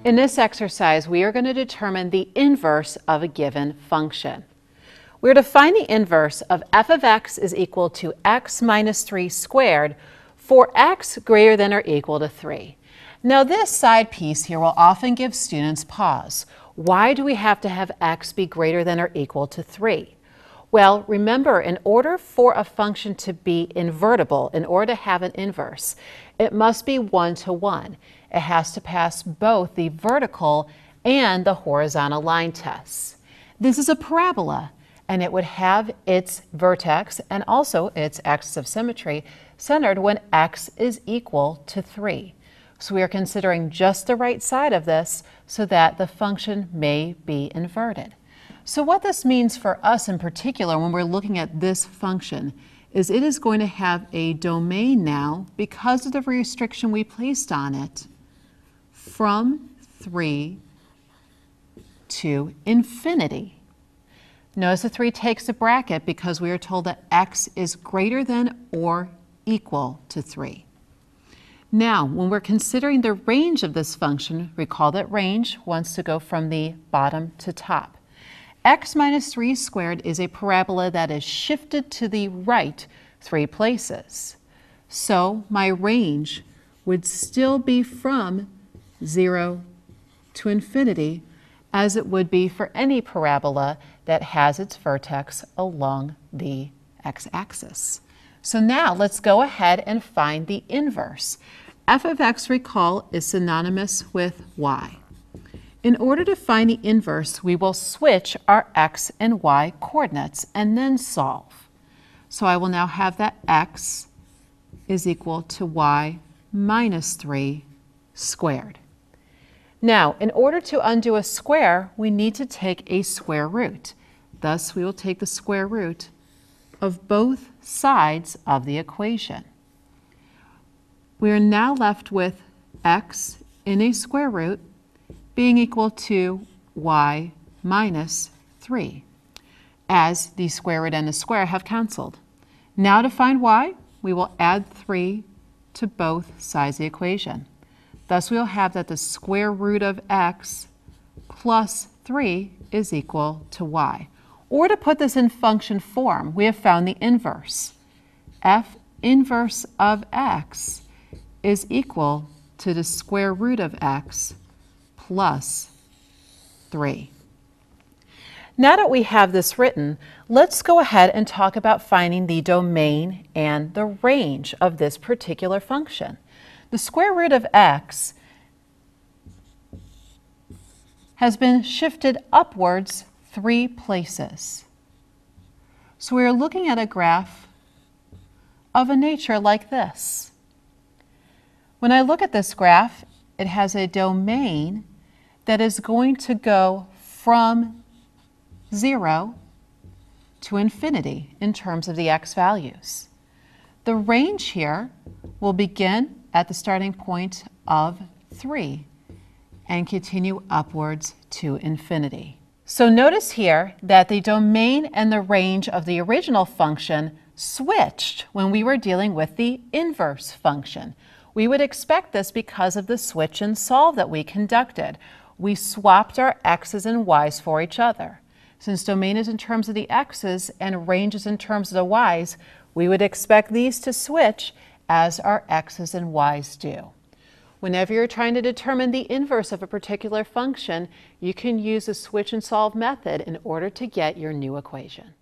In this exercise, we are going to determine the inverse of a given function. We're to find the inverse of f of x is equal to x minus 3 squared for x greater than or equal to 3. Now this side piece here will often give students pause. Why do we have to have x be greater than or equal to 3? Well, remember, in order for a function to be invertible, in order to have an inverse, it must be 1 to 1. It has to pass both the vertical and the horizontal line tests. This is a parabola, and it would have its vertex and also its axis of symmetry centered when x is equal to 3. So we are considering just the right side of this so that the function may be inverted. So what this means for us in particular when we're looking at this function is it is going to have a domain now, because of the restriction we placed on it, from 3 to infinity. Notice the 3 takes a bracket because we are told that x is greater than or equal to 3. Now, when we're considering the range of this function, recall that range wants to go from the bottom to top. X minus 3 squared is a parabola that is shifted to the right 3 places. So my range would still be from 0 to infinity, as it would be for any parabola that has its vertex along the x-axis. So now let's go ahead and find the inverse. F of x, recall, is synonymous with y. In order to find the inverse, we will switch our x and y coordinates and then solve. So I will now have that x is equal to y minus 3 squared. Now, in order to undo a square, we need to take a square root. Thus, we will take the square root of both sides of the equation. We are now left with x in a square root being equal to y minus 3, as the square root and the square have canceled. Now to find y, we will add 3 to both sides of the equation. Thus we will have that the square root of x plus 3 is equal to y. Or to put this in function form, we have found the inverse. F inverse of x is equal to the square root of x plus 3. Now that we have this written, let's go ahead and talk about finding the domain and the range of this particular function. The square root of x has been shifted upwards 3 places. So we are looking at a graph of a nature like this. When I look at this graph, it has a domain that is going to go from 0 to infinity in terms of the x values. The range here will begin at the starting point of 3 and continue upwards to infinity. So notice here that the domain and the range of the original function switched when we were dealing with the inverse function. We would expect this because of the switch and solve that we conducted. We swapped our x's and y's for each other. Since domain is in terms of the x's and range is in terms of the y's, we would expect these to switch as our x's and y's do. Whenever you're trying to determine the inverse of a particular function, you can use the switch and solve method in order to get your new equation.